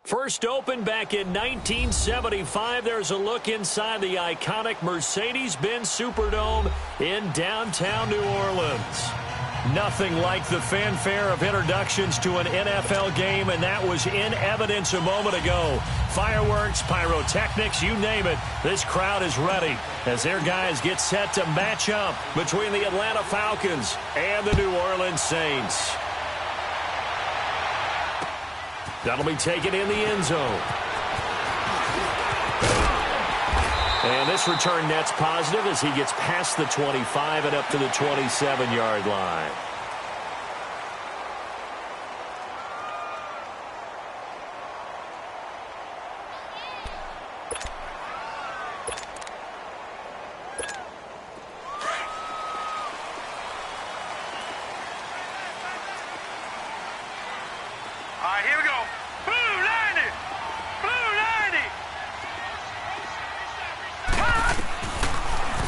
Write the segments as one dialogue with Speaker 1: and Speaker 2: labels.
Speaker 1: First opened back in 1975. There's a look inside the iconic Mercedes-Benz Superdome in downtown New Orleans. Nothing like the fanfare of introductions to an NFL game, and that was in evidence a moment ago. Fireworks, pyrotechnics, you name it. This crowd is ready as their guys get set to match up between the Atlanta Falcons and the New Orleans Saints. That'll be taken in the end zone. And this return net's positive as he gets past the 25 and up to the 27-yard line.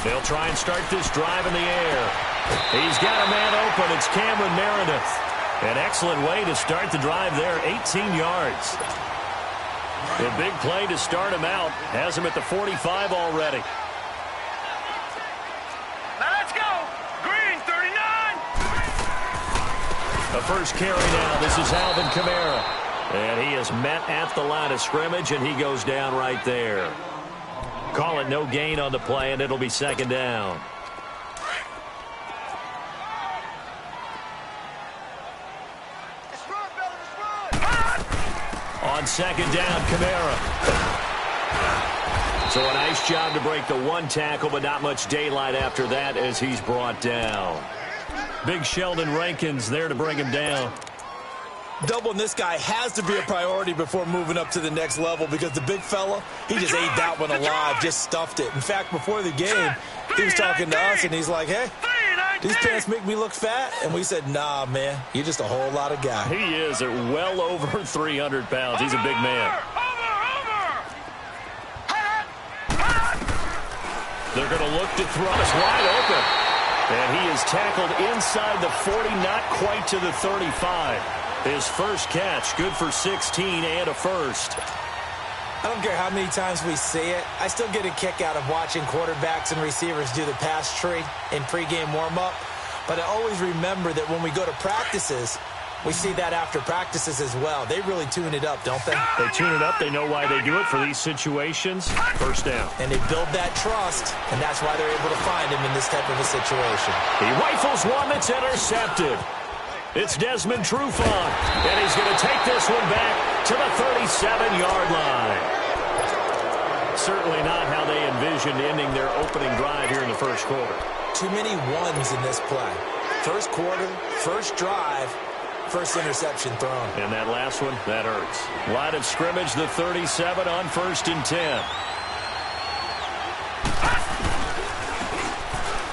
Speaker 1: They'll try and start this drive in the air. He's got a man open. It's Cameron Meredith. An excellent way to start the drive there, 18 yards. A big play to start him out. Has him at the 45 already.
Speaker 2: Now let's go. Green, 39.
Speaker 1: The first carry now. This is Alvin Kamara. And he is met at the line of scrimmage, and he goes down right there. Call it no gain on the play, and it'll be second down. On second down, Kamara. So a nice job to break the one tackle, but not much daylight after that as he's brought down. Big Sheldon Rankins there to bring him down.
Speaker 3: Doubling this guy has to be a priority before moving up to the next level because the big fella, he just ate that one alive, just stuffed it. In fact, before the game, he was talking to us, and he's like, hey, these pants make me look fat. And we said, nah, man, you're just a whole lot of guy.
Speaker 1: He is at well over 300 pounds. He's a big man. They're going to look to throw. It's wide open. And he is tackled inside the 40, not quite to the 35. His first catch, good for 16 and a first.
Speaker 3: I don't care how many times we see it. I still get a kick out of watching quarterbacks and receivers do the pass tree in pregame warm-up. But I always remember that when we go to practices, we see that after practices as well. They really tune it up, don't they?
Speaker 1: They tune it up. They know why they do it for these situations. First down.
Speaker 3: And they build that trust, and that's why they're able to find him in this type of a situation.
Speaker 1: He rifles one that's intercepted. It's Desmond Trufant, and he's going to take this one back to the 37-yard line. Certainly not how they envisioned ending their opening drive here in the first quarter.
Speaker 3: Too many ones in this play. First quarter, first drive, first interception thrown.
Speaker 1: And that last one, that hurts. Line of scrimmage, the 37 on 1st and 10.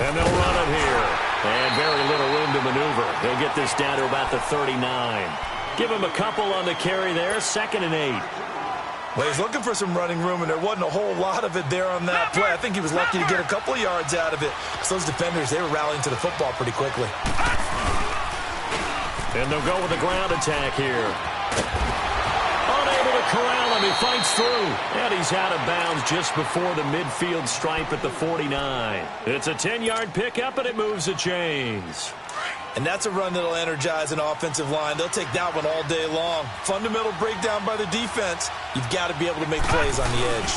Speaker 1: And they'll run it here. And very little room to maneuver. He'll get this down to about the 39. Give him a couple on the carry there. 2nd and 8.
Speaker 3: Well, he's looking for some running room, and there wasn't a whole lot of it there on that play. I think he was lucky to get a couple of yards out of it. Because those defenders, they were rallying to the football pretty quickly.
Speaker 1: And they'll go with a ground attack here. Unable to corral him. He fights through. And he's out of bounds just before the midfield stripe at the 49. It's a 10-yard pickup, and it moves the chains.
Speaker 3: And that's a run that'll energize an offensive line. They'll take that one all day long. Fundamental breakdown by the defense. You've got to be able to make plays on the edge.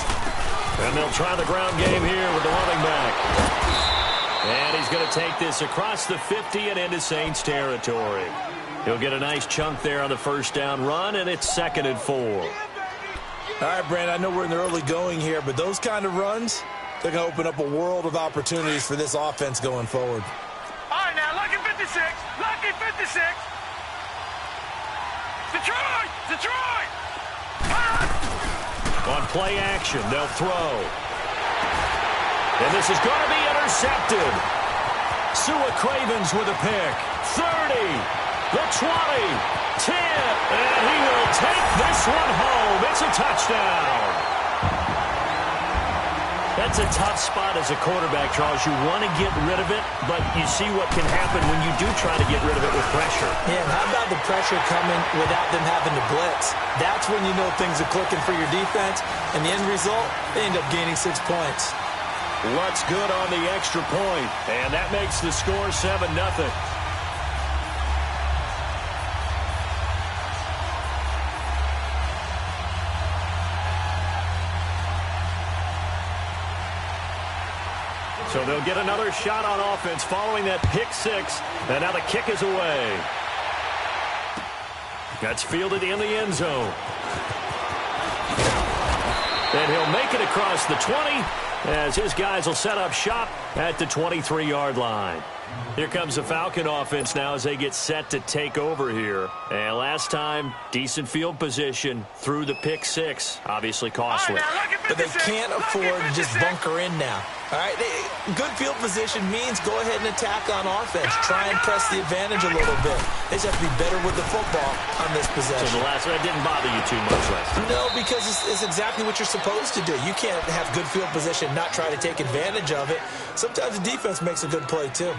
Speaker 1: And they'll try the ground game here with the running back. And he's going to take this across the 50 and into Saints territory. He'll get a nice chunk there on the first down run, and it's 2nd and 4.
Speaker 3: All right, Brandon, I know we're in the early going here, but those kind of runs, they're going to open up a world of opportunities for this offense going forward.
Speaker 2: All right, now, lucky 56. Lucky 56. Detroit! Detroit!
Speaker 1: On play action, they'll throw. And this is going to be intercepted. Sua Cravens with a pick. 30. The 20, 10, and he will take this one home. It's a touchdown. That's a tough spot as a quarterback, Charles. You want to get rid of it, but you see what can happen when you do try to get rid of it with pressure.
Speaker 3: Yeah, and how about the pressure coming without them having to blitz? That's when you know things are clicking for your defense, and the end result, they end up gaining 6 points.
Speaker 1: What's good on the extra point, and that makes the score 7-0. So they'll get another shot on offense following that pick six. And now the kick is away. That's fielded in the end zone. And he'll make it across the 20 as his guys will set up shop at the 23-yard line. Here comes the Falcon offense now as they get set to take over here. And last time, decent field position through the pick six. Obviously costly.
Speaker 3: But they can't afford to just bunker in now. All right, good field position means go ahead and attack on offense. Try and press the advantage a little bit. They just have to be better with the football on this possession.
Speaker 1: So the last one didn't bother you too much, right?
Speaker 3: No, because it's exactly what you're supposed to do. You can't have good field position, not try to take advantage of it. Sometimes the defense makes a good play, too.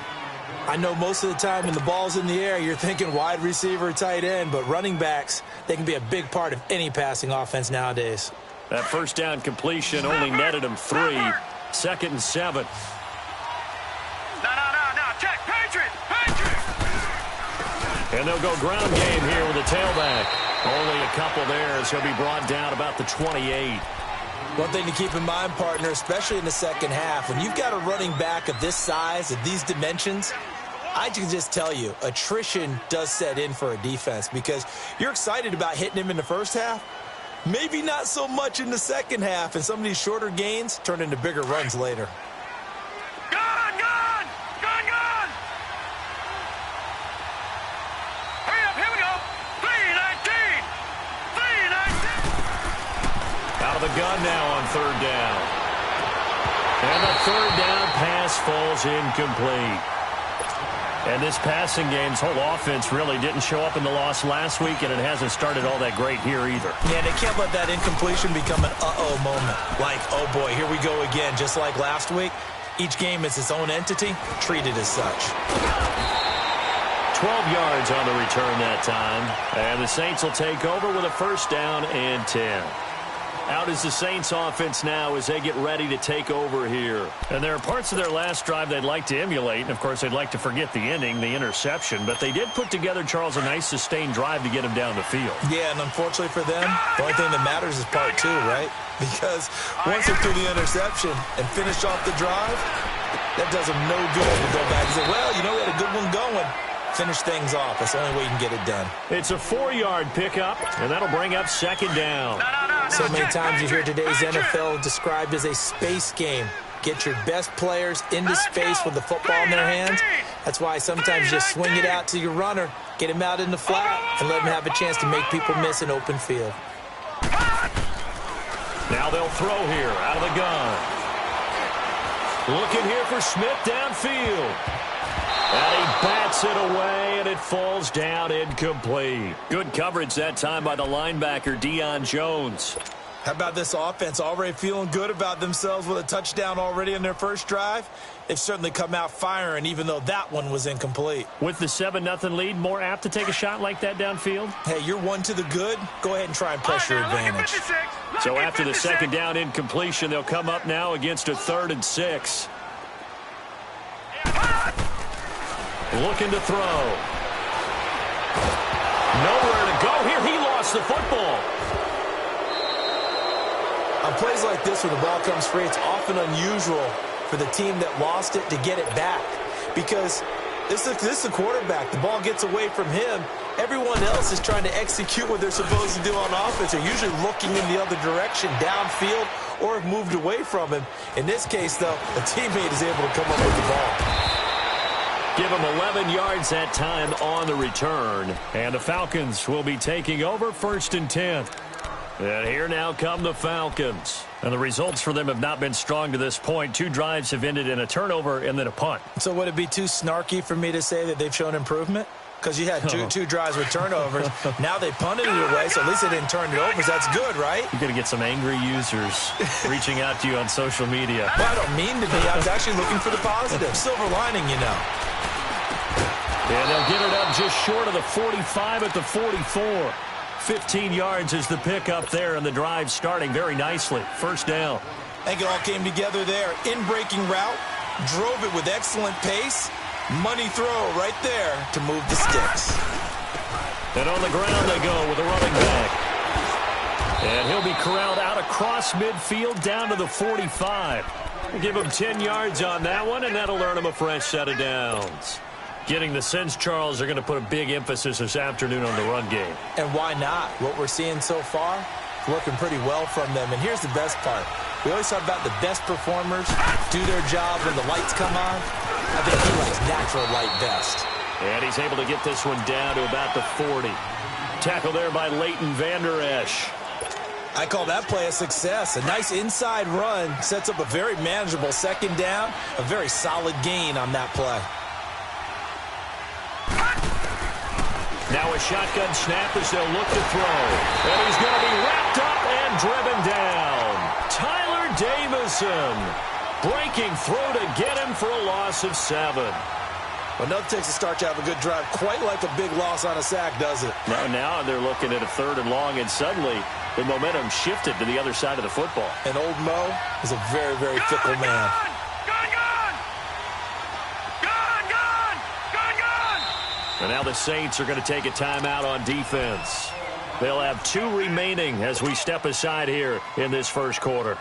Speaker 3: I know most of the time when the ball's in the air, you're thinking wide receiver, tight end, but running backs, they can be a big part of any passing offense nowadays.
Speaker 1: That first down completion only netted him 3. 2nd and 7.
Speaker 2: No. Check. Patriot.
Speaker 1: And they'll go ground game here with a tailback. Only a couple there as he'll be brought down about the 28.
Speaker 3: One thing to keep in mind, partner, especially in the second half, when you've got a running back of this size, of these dimensions, I can just tell you, attrition does set in for a defense because you're excited about hitting him in the first half. Maybe not so much in the second half, and some of these shorter gains turn into bigger runs later.
Speaker 2: Gone! Hurry up, here we go. 3-19.
Speaker 1: Out of the gun now on 3rd down. And the 3rd down pass falls incomplete. And this passing game's whole offense really didn't show up in the loss last week, and it hasn't started all that great here either.
Speaker 3: Yeah, they can't let that incompletion become an uh-oh moment. Like, oh boy, here we go again. Just like last week, each game is its own entity, treated as such.
Speaker 1: 12 yards on the return that time. And the Saints will take over with a 1st down and 10. Out is the Saints offense now as they get ready to take over here. And there are parts of their last drive they'd like to emulate. And, of course, they'd like to forget the ending, the interception. But they did put together, Charles, a nice sustained drive to get him down the field.
Speaker 3: Yeah, and unfortunately for them, the only thing that matters is part 2, right? Because once they threw the interception and finished off the drive, that does them no good to go back and say, well, you know, we had a good one going. Finish things off. That's the only way you can get it done.
Speaker 1: It's a 4-yard pickup, and that'll bring up 2nd down.
Speaker 3: So many times you hear today's NFL described as a space game. Get your best players into space with the football in their hands. That's why sometimes you just swing it out to your runner, get him out in the flat, and let him have a chance to make people miss an open field.
Speaker 1: Now they'll throw here out of the gun. Looking here for Smith downfield. And he bats it away, and it falls down incomplete. Good coverage that time by the linebacker, Deion Jones.
Speaker 3: How about this offense already feeling good about themselves with a touchdown already in their first drive? They've certainly come out firing, even though that one was incomplete.
Speaker 1: With the 7-0 lead, more apt to take a shot like that downfield?
Speaker 3: Hey, you're 1 to the good. Go ahead and try and press your advantage.
Speaker 1: So after the 2nd down incompletion, they'll come up now against a 3rd and 6. Looking to throw. Nowhere to go here. He lost the football.
Speaker 3: On plays like this where the ball comes free, it's often unusual for the team that lost it to get it back. Because this is a quarterback. The ball gets away from him. Everyone else is trying to execute what they're supposed to do on offense. They're usually looking in the other direction, downfield, or have moved away from him. In this case, though, a teammate is able to come up with the ball.
Speaker 1: Give him 11 yards that time on the return. And the Falcons will be taking over 1st and 10. And here now come the Falcons. And the results for them have not been strong to this point. 2 drives have ended in a turnover and then a punt.
Speaker 3: So would it be too snarky for me to say that they've shown improvement? because you had two drives with turnovers. Now they punted it away, so at least they didn't turn it over. So that's good, right?
Speaker 1: You're going to get some angry users reaching out to you on social media.
Speaker 3: Well, I don't mean to be. I was actually looking for the positive. Silver lining, you know.
Speaker 1: And they'll get it up just short of the 45 at the 44. 15 yards is the pickup there, and the drive starting very nicely. First down.
Speaker 3: I think it all came together there. In-breaking route, drove it with excellent pace. Money throw right there to move the sticks.
Speaker 1: And on the ground they go with a running back. And he'll be corralled out across midfield down to the 45. We'll give him 10 yards on that one, and that'll earn him a fresh set of downs. Getting the sense, Charles, are going to put a big emphasis this afternoon on the run game.
Speaker 3: And why not? What we're seeing so far, working pretty well from them. And here's the best part. We always talk about the best performers do their job when the lights come on. I think he likes natural light vest.
Speaker 1: And he's able to get this one down to about the 40. Tackle there by Leighton Vander Esch.
Speaker 3: I call that play a success. A nice inside run sets up a very manageable second down. A very solid gain on that play.
Speaker 1: Now a shotgun snap as they'll look to throw. And he's going to be wrapped up and driven down. Tyler Davison breaking through to get him for a loss of 7.
Speaker 3: Well, nothing takes a start to have a good drive quite like a big loss on a sack, does it?
Speaker 1: Now they're looking at a 3rd and long, and suddenly the momentum shifted to the other side of the football.
Speaker 3: And old Mo is a very, very fickle man.
Speaker 1: And now the Saints are going to take a timeout on defense. They'll have 2 remaining as we step aside here in this first quarter.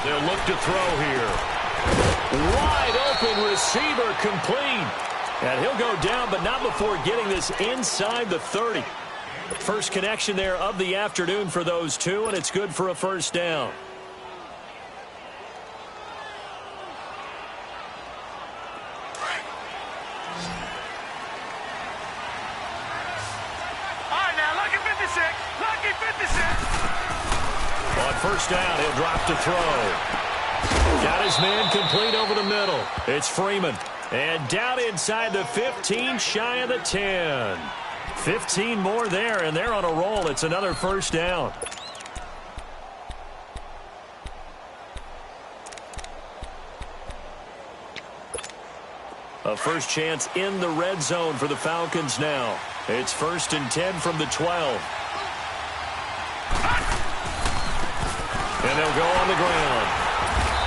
Speaker 1: They'll look to throw here. Wide open receiver complete. And he'll go down, but not before getting this inside the 30. First connection there of the afternoon for those two, and it's good for a first down. On first down, he'll drop to throw. Got his man complete over the middle. It's Freeman. And down inside the 15, shy of the 10. 15 more there, and they're on a roll. It's another first down. A first chance in the red zone for the Falcons now. It's 1st and 10 from the 12. And they'll go on the ground.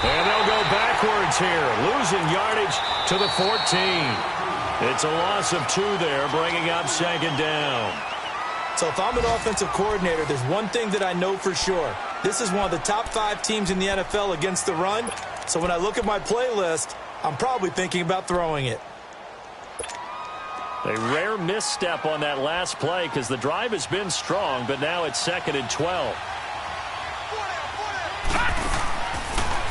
Speaker 1: And they'll go backwards here, losing yardage to the 14. It's a loss of 2 there, bringing up 2nd down.
Speaker 3: So if I'm an offensive coordinator, there's one thing that I know for sure. This is one of the top 5 teams in the NFL against the run. So when I look at my playlist, I'm probably thinking about throwing it.
Speaker 1: A rare misstep on that last play because the drive has been strong, but now it's 2nd and 12.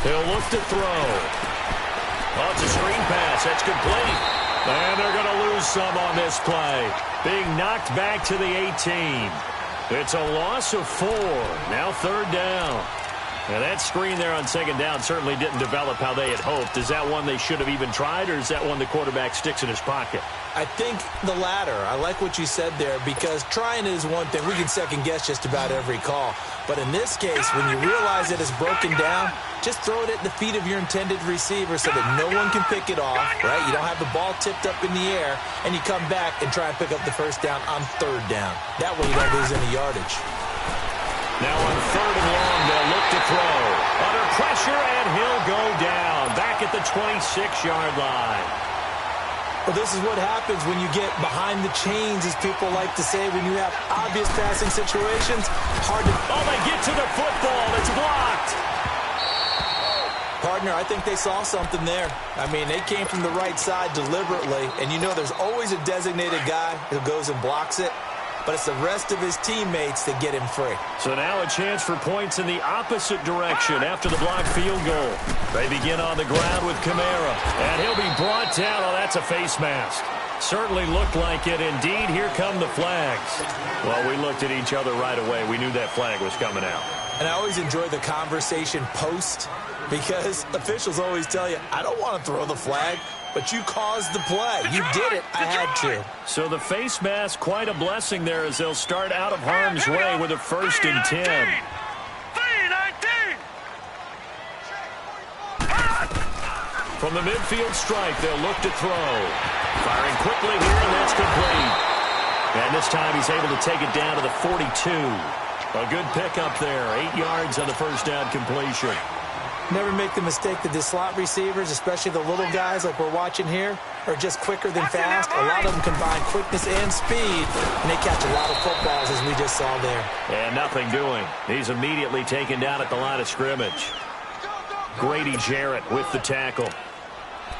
Speaker 1: He'll look to throw. Oh, it's a screen pass. That's complete. And they're going to lose some on this play. Being knocked back to the 18. It's a loss of 4. Now 3rd down. And that screen there on 2nd down certainly didn't develop how they had hoped. Is that one they should have even tried, or is that one the quarterback sticks in his pocket?
Speaker 3: I think the latter. I like what you said there, because trying is one thing. We can second-guess just about every call. But in this case, when you realize that it's broken down, just throw it at the feet of your intended receiver so that no one can pick it off, right? You don't have the ball tipped up in the air, and you come back and try and pick up the first down on 3rd down. That way you don't lose any yardage.
Speaker 1: Now on 3rd and long, they'll look to throw. Under pressure, and he'll go down. Back at the 26-yard line.
Speaker 3: Well, this is what happens when you get behind the chains, as people like to say, when you have obvious passing situations. Hard to...
Speaker 1: Oh, they get to the football. It's blocked.
Speaker 3: Partner, I think they saw something there. I mean, they came from the right side deliberately, and you know there's always a designated guy who goes and blocks it. but it's the rest of his teammates that get him free.
Speaker 1: So now a chance for points in the opposite direction after the blocked field goal. They begin on the ground with Kamara, and he'll be brought down. Oh, that's a face mask. Certainly looked like it. Indeed, here come the flags. Well, we looked at each other right away. We knew that flag was coming out.
Speaker 3: And I always enjoy the conversation post because officials always tell you, I don't want to throw the flag, but you caused the play. You did it. I had to.
Speaker 1: So the face mask, quite a blessing there as they'll start out of harm's way with a 1st and 10.
Speaker 2: 3-19.
Speaker 1: From the midfield stripe, they'll look to throw. Firing quickly here, and that's complete. And this time he's able to take it down to the 42. A good pickup there. 8 yards on the first down completion.
Speaker 3: Never make the mistake that the slot receivers, especially the little guys like we're watching here, are just quicker than fast. A lot of them combine quickness and speed, and they catch a lot of footballs, as we just saw there.
Speaker 1: And nothing doing. He's immediately taken down at the line of scrimmage. Grady Jarrett with the tackle.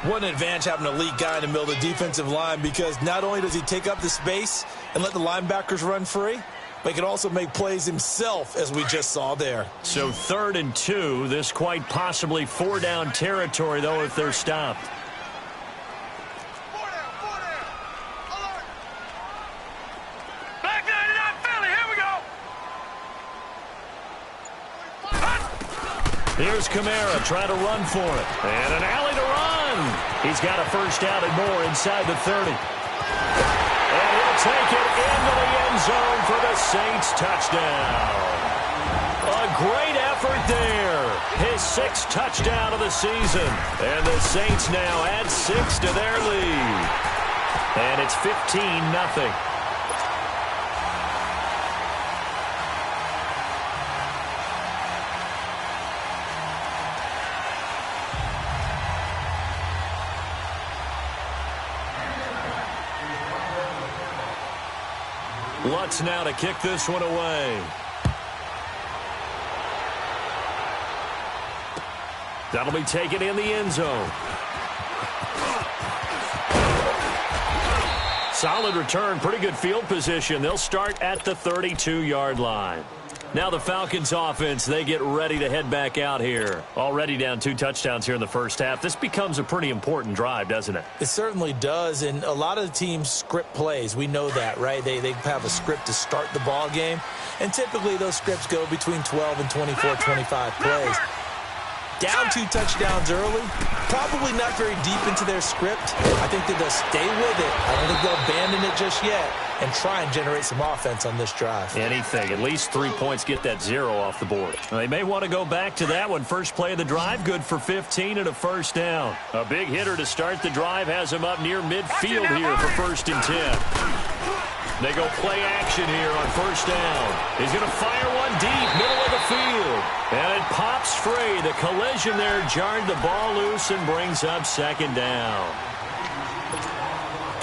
Speaker 3: What an advantage having an elite guy in the middle of the defensive line, because not only does he take up the space and let the linebackers run free, but he can also make plays himself, as we just saw there.
Speaker 1: So 3rd and 2. This quite possibly 4-down territory, though, if they're stopped.
Speaker 2: Back 99 Philly. Here we go.
Speaker 1: Here's Kamara trying to run for it. And an alley to run. He's got a 1st down and more inside the 30. And he'll take it into the end zone for the Saints touchdown. A great effort there. His 6th touchdown of the season. And the Saints now add 6 to their lead. And it's 15-0. Lutz now to kick this one away. That'll be taken in the end zone. Solid return, pretty good field position. They'll start at the 32-yard line. Now the Falcons offense, they get ready to head back out here. Already down 2 touchdowns here in the first half. This becomes a pretty important drive, doesn't it?
Speaker 3: It certainly does, and a lot of the teams script plays. We know that, right? They have a script to start the ball game, and typically those scripts go between 12 and 24, 25 plays. Down 2 touchdowns early, probably not very deep into their script. I think that they'll stay with it. I don't think they'll abandon it just yet and try and generate some offense on this drive.
Speaker 1: Anything. At least 3 points, get that 0 off the board. They may want to go back to that one. First play of the drive, good for 15 and a 1st down. A big hitter to start the drive has him up near midfield here for 1st and 10. They go play action here on 1st down. He's going to fire one deep, middle of the field. And it pops free. The collision there jarred the ball loose and brings up 2nd down.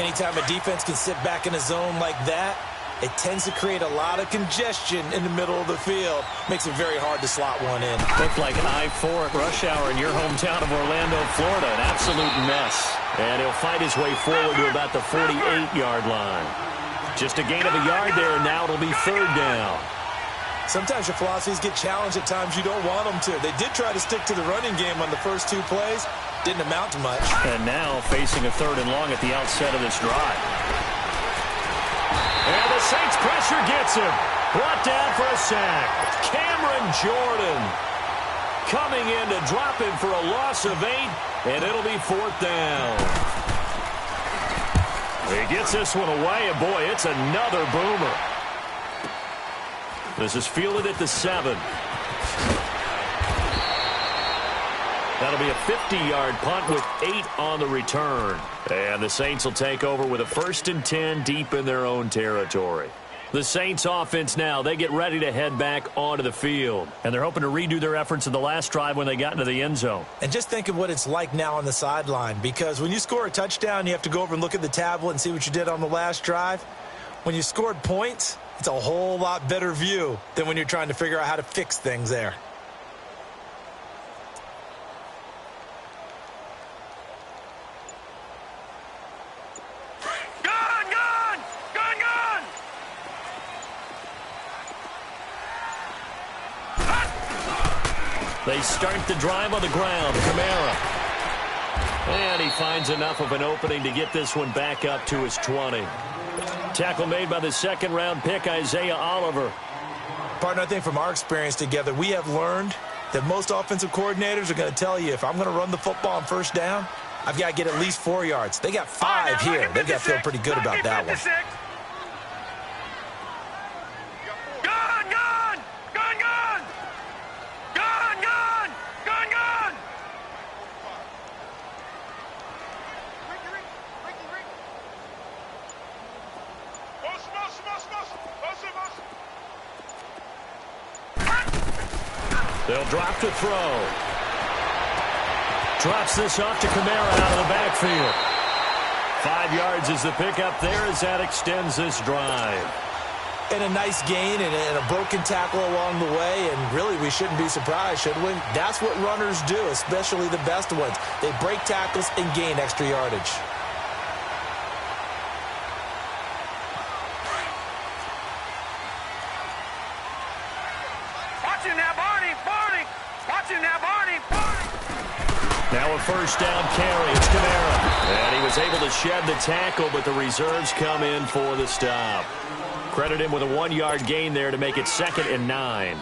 Speaker 3: Anytime a defense can sit back in a zone like that, it tends to create a lot of congestion in the middle of the field. Makes it very hard to slot one in.
Speaker 1: Looked like an I-4 at rush hour in your hometown of Orlando, Florida. An absolute mess. And he'll fight his way forward to about the 48-yard line. Just a gain of a yard there, and now it'll be 3rd down.
Speaker 3: Sometimes your philosophies get challenged at times you don't want them to. They did try to stick to the running game on the first 2 plays. Didn't amount to much.
Speaker 1: And now facing a 3rd and long at the outset of this drive. And the Saints pressure gets him. Brought down for a sack. Cameron Jordan coming in to drop him for a loss of 8, and it'll be 4th down. He gets this one away, and boy, it's another boomer. This is fielded at the 7. That'll be a 50-yard punt with 8 on the return. And the Saints will take over with a 1st and 10 deep in their own territory. The Saints offense now, they get ready to head back onto the field. And they're hoping to redo their efforts in the last drive when they got into the end zone.
Speaker 3: And just think of what it's like now on the sideline, because when you score a touchdown, you have to go over and look at the tablet and see what you did on the last drive. When you scored points, it's a whole lot better view than when you're trying to figure out how to fix things there.
Speaker 1: They start the drive on the ground. Kamara. And he finds enough of an opening to get this one back up to his 20. Tackle made by the second-round pick, Isaiah Oliver.
Speaker 3: Partner, I think from our experience together, we have learned that most offensive coordinators are going to tell you, if I'm going to run the football on first down, I've got to get at least 4 yards. They got 5 here. They've got to feel pretty good about that one.
Speaker 1: They'll drop to throw. Drops this off to Kamara out of the backfield. 5 yards is the pickup there as that extends this drive.
Speaker 3: And a nice gain and a broken tackle along the way, and really we shouldn't be surprised, should we? That's what runners do, especially the best ones. They break tackles and gain extra yardage.
Speaker 1: Now a first down carry. It's Kamara. And he was able to shed the tackle, but the reserves come in for the stop. Credit him with a 1-yard gain there to make it 2nd and 9.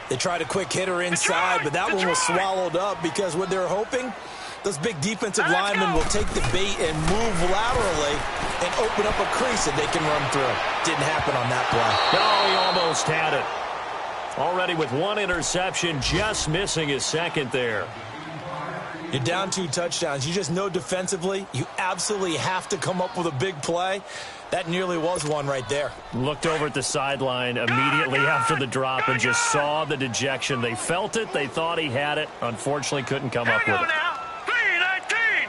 Speaker 3: They tried a quick hitter inside, but that one was swallowed up because what they're hoping, those big defensive linemen will take the bait and move laterally and open up a crease that they can run through. Didn't happen on that play.
Speaker 1: No, he almost had it. Already with 1 interception, just missing his 2nd there.
Speaker 3: You're down 2 touchdowns. You just know defensively you absolutely have to come up with a big play. That nearly was one right there.
Speaker 1: Looked over at the sideline immediately after the drop and just saw the dejection. They felt it. They thought he had it. Unfortunately, couldn't come up with it.
Speaker 2: Now. 319.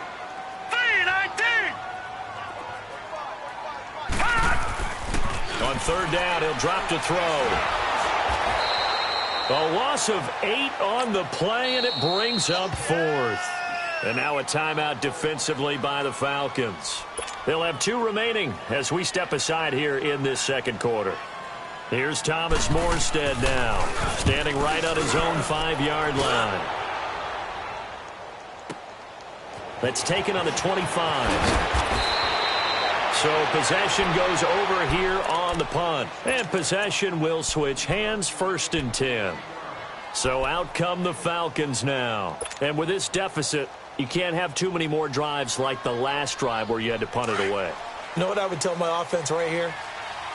Speaker 2: 319.
Speaker 1: On 3rd down, he'll drop to throw. A loss of 8 on the play, and it brings up 4th. And now a timeout defensively by the Falcons. They'll have 2 remaining as we step aside here in this 2nd quarter. Here's Thomas Morstead now, standing right on his own 5-yard line. That's taken on the 25. So possession goes over here on the punt. And possession will switch hands, 1st and 10. So out come the Falcons now. And with this deficit, you can't have too many more drives like the last drive where you had to punt it away.
Speaker 3: You know what I would tell my offense right here?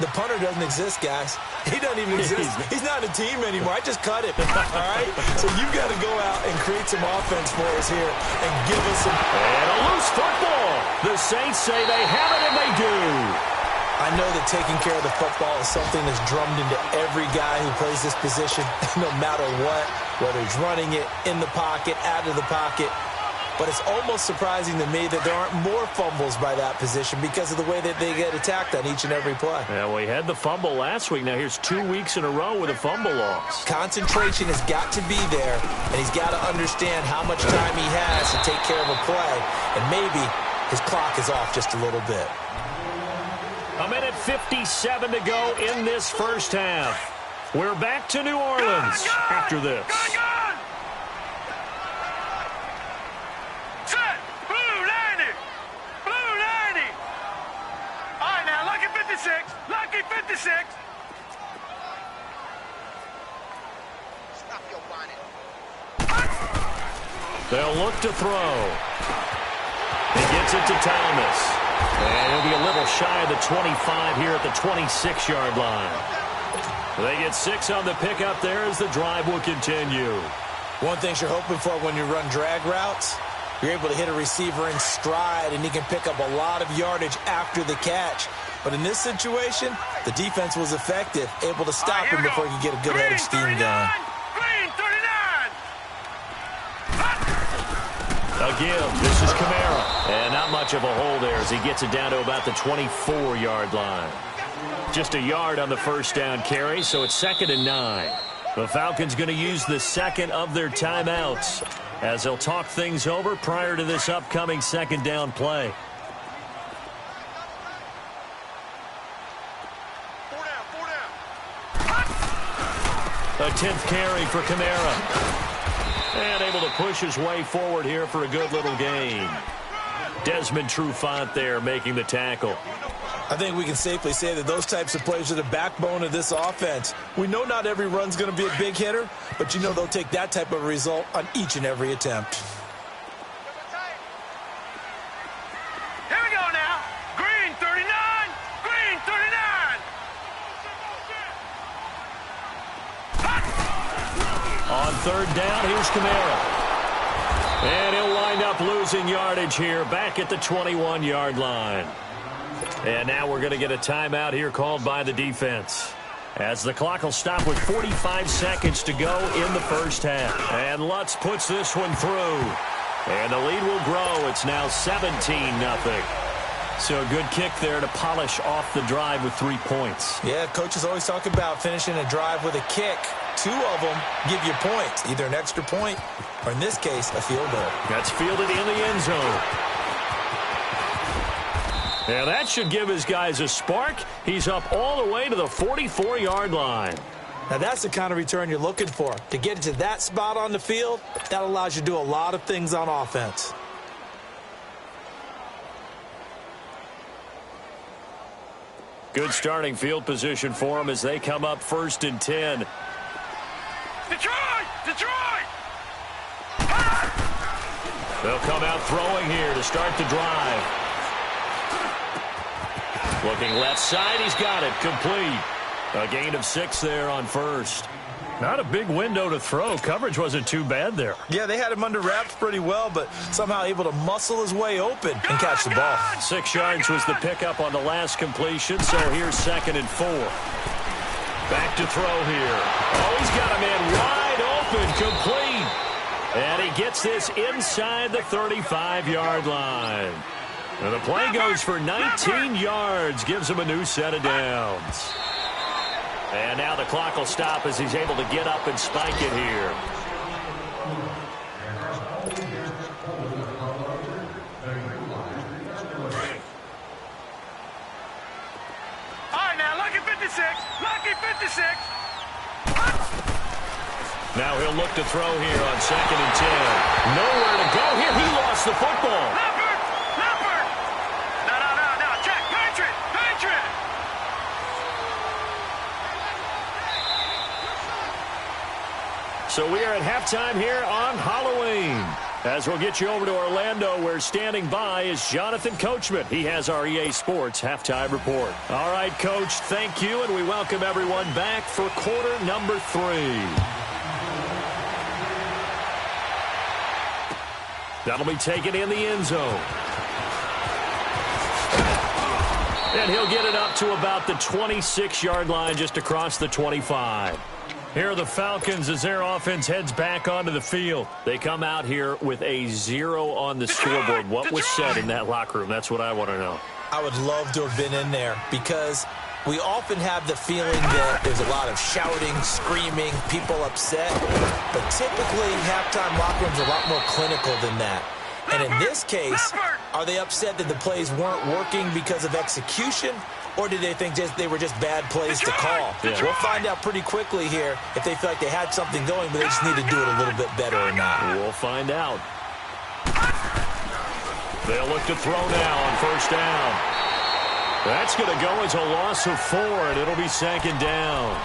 Speaker 3: The punter doesn't exist, guys. He doesn't even exist. He's not a team anymore. I just cut him. All right? So you've got to go out and create some offense for us here and give us some.
Speaker 1: And a loose football. The Saints say they have it, and they do.
Speaker 3: I know that taking care of the football is something that's drummed into every guy who plays this position, no matter what, whether he's running it, in the pocket, out of the pocket. But it's almost surprising to me that there aren't more fumbles by that position because of the way that they get attacked on each and every play.
Speaker 1: Yeah, well, he had the fumble last week. Now here's 2 weeks in a row with a fumble loss.
Speaker 3: Concentration has got to be there, and he's got to understand how much time he has to take care of a play. And maybe his clock is off just a little bit.
Speaker 1: 1:57 to go in this first half. We're back to New Orleans after this.
Speaker 2: Set. Blue 90. Blue 90. All right, now, lucky 56. Lucky 56.
Speaker 4: Stop your bonnet.
Speaker 1: They'll look to throw. He gets it to Thomas. And he'll be a little shy of the 25 here at the 26-yard line. They get 6 on the pickup there as the drive will continue.
Speaker 3: One thing you're hoping for when you run drag routes, you're able to hit a receiver in stride, and he can pick up a lot of yardage after the catch. But in this situation, the defense was effective, able to stop him before he could get a good head of steam going.
Speaker 2: Green 39.
Speaker 1: Again, this is Kamara. And not much of a hole there as he gets it down to about the 24-yard line. Just a yard on the first down carry, so it's 2nd and 9. The Falcons going to use the 2nd of their timeouts as they'll talk things over prior to this upcoming 2nd down play.
Speaker 2: 4 down. 4 down.
Speaker 1: A 10th carry for Kamara. And able to push his way forward here for a good little gain. Desmond Trufant there making the tackle.
Speaker 3: I think we can safely say that those types of plays are the backbone of this offense. We know not every run's going to be a big hitter, but you know they'll take that type of result on each and every attempt.
Speaker 2: Here we go now. Green 39. Green 39.
Speaker 1: On third down, here's Kamara. And he'll wind up losing yardage here back at the 21-yard line. And now we're going to get a timeout here called by the defense, as the clock will stop with 45 seconds to go in the first half. And Lutz puts this one through. And the lead will grow. It's now 17-0. So a good kick there to polish off the drive with 3 points.
Speaker 3: Yeah, coaches always talk about finishing a drive with a kick. 2 of them give you points, either an extra point or, in this case, a field goal.
Speaker 1: That's fielded in the end zone. Yeah, that should give his guys a spark. He's up all the way to the 44-yard line.
Speaker 3: Now, that's the kind of return you're looking for. To get to that spot on the field, that allows you to do a lot of things on offense.
Speaker 1: Good starting field position for them as they come up 1st and 10.
Speaker 2: Detroit! Detroit!
Speaker 1: They'll come out throwing here to start the drive. Looking left side, he's got it, complete. A gain of 6 there on first. Not a big window to throw. Coverage wasn't too bad there.
Speaker 3: Yeah, they had him under wraps pretty well, but somehow able to muscle his way open and catch the ball.
Speaker 1: 6 yards was the pickup on the last completion, so here's 2nd and 4. Back to throw here. Oh, he's got a man wide open, complete. And he gets this inside the 35-yard line. And the play goes for 19 yards, gives him a new set of downs. And now the clock will stop as he's able to get up and spike it here.
Speaker 2: All right, now, lucky 56. Lucky 56.
Speaker 1: Now he'll look to throw here on 2nd and 10. Nowhere to go here. He lost the football.
Speaker 2: Leopard! Leopard! No. Check. Patriot! Patriot!
Speaker 1: So we are at halftime here on Halloween. As we'll get you over to Orlando, where standing by is Jonathan Coachman. He has our EA Sports halftime report. All right, Coach, thank you, and we welcome everyone back for quarter number 3. That'll be taken in the end zone. And he'll get it up to about the 26-yard line, just across the 25. Here are the Falcons as their offense heads back onto the field. They come out here with a 0 on the scoreboard. What was said in that locker room? That's what I want to know.
Speaker 3: I would love to have been in there because we often have the feeling that there's a lot of shouting, screaming, people upset. But typically, halftime locker rooms are a lot more clinical than that. And in this case, are they upset that the plays weren't working because of execution? Or did they think they were just bad plays to call?
Speaker 1: Yeah.
Speaker 3: We'll find out pretty quickly here if they feel like they had something going, but they just need to do it a little bit better or not.
Speaker 1: We'll find out. They'll look to throw now on 1st down. That's going to go as a loss of 4, and it'll be 2nd down.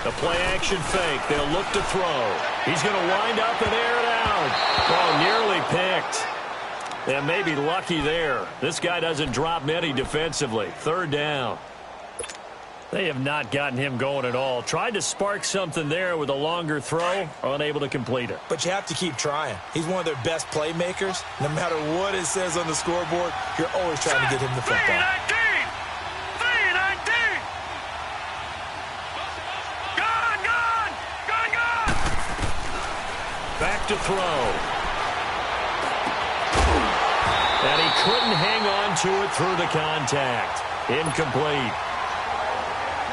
Speaker 1: The play-action fake. They'll look to throw. He's going to wind up and air it out. Oh, nearly picked. And maybe lucky there. This guy doesn't drop many defensively. 3rd down. They have not gotten him going at all. Tried to spark something there with a longer throw. Unable to complete it.
Speaker 3: But you have to keep trying. He's one of their best playmakers. No matter what it says on the scoreboard, you're always trying to get him the football.
Speaker 2: 319!
Speaker 1: Back to throw. And he couldn't hang on to it through the contact. Incomplete.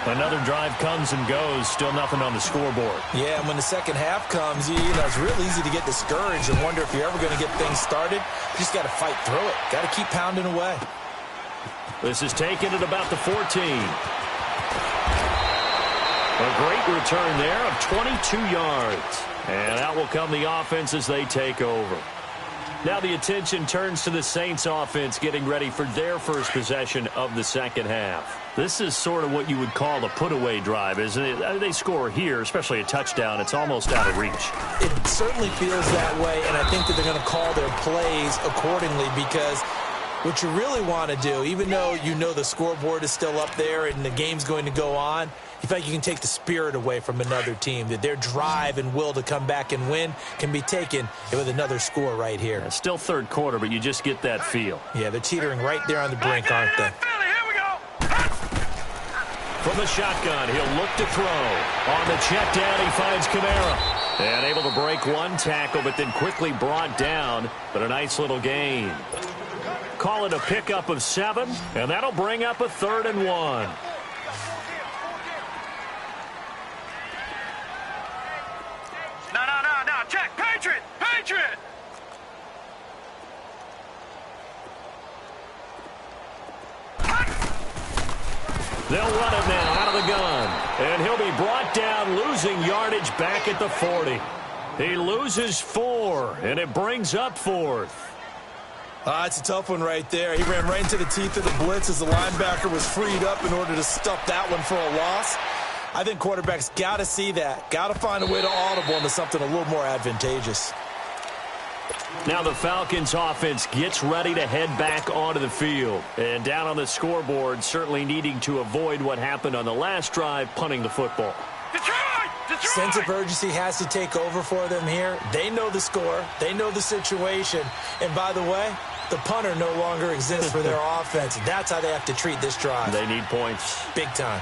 Speaker 1: Another drive comes and goes. Still nothing on the scoreboard.
Speaker 3: Yeah, and when the second half comes, you know, it's real easy to get discouraged and wonder if you're ever going to get things started. You just got to fight through it. Got to keep pounding away.
Speaker 1: This is taken at about the 14. A great return there of 22 yards. And out will come the offense as they take over. Now the attention turns to the Saints offense getting ready for their first possession of the second half. This is sort of what you would call a put-away drive, isn't it? They score here, especially a touchdown. It's almost out of reach.
Speaker 3: It certainly feels that way, and I think that they're going to call their plays accordingly because what you really want to do, even though you know the scoreboard is still up there and the game's going to go on, you feel like you can take the spirit away from another team, that their drive and will to come back and win can be taken with another score right here.
Speaker 1: Yeah, still third quarter, but you just get that feel.
Speaker 3: Yeah, they're teetering right there on the brink, aren't they?
Speaker 1: From the shotgun, he'll look to throw. On the check down, he finds Kamara. And able to break one tackle, but then quickly brought down. But a nice little gain. Call it a pickup of 7, and that'll bring up a 3rd and 1.
Speaker 2: No. Check. Patriot.
Speaker 1: They'll run it now out of the gun. And he'll be brought down, losing yardage back at the 40. He loses 4, and it brings up 4th.
Speaker 3: It's a tough one right there. He ran right into the teeth of the blitz as the linebacker was freed up in order to stuff that one for a loss. I think quarterbacks got to see that. Got to find a way to audible into something a little more advantageous.
Speaker 1: Now the Falcons offense gets ready to head back onto the field. And down on the scoreboard, certainly needing to avoid what happened on the last drive, punting the football.
Speaker 2: Detroit!
Speaker 3: Sense of urgency has to take over for them here. They know the score. They know the situation. And by the way, the punter no longer exists for their offense. That's how they have to treat this drive.
Speaker 1: They need points.
Speaker 3: Big time.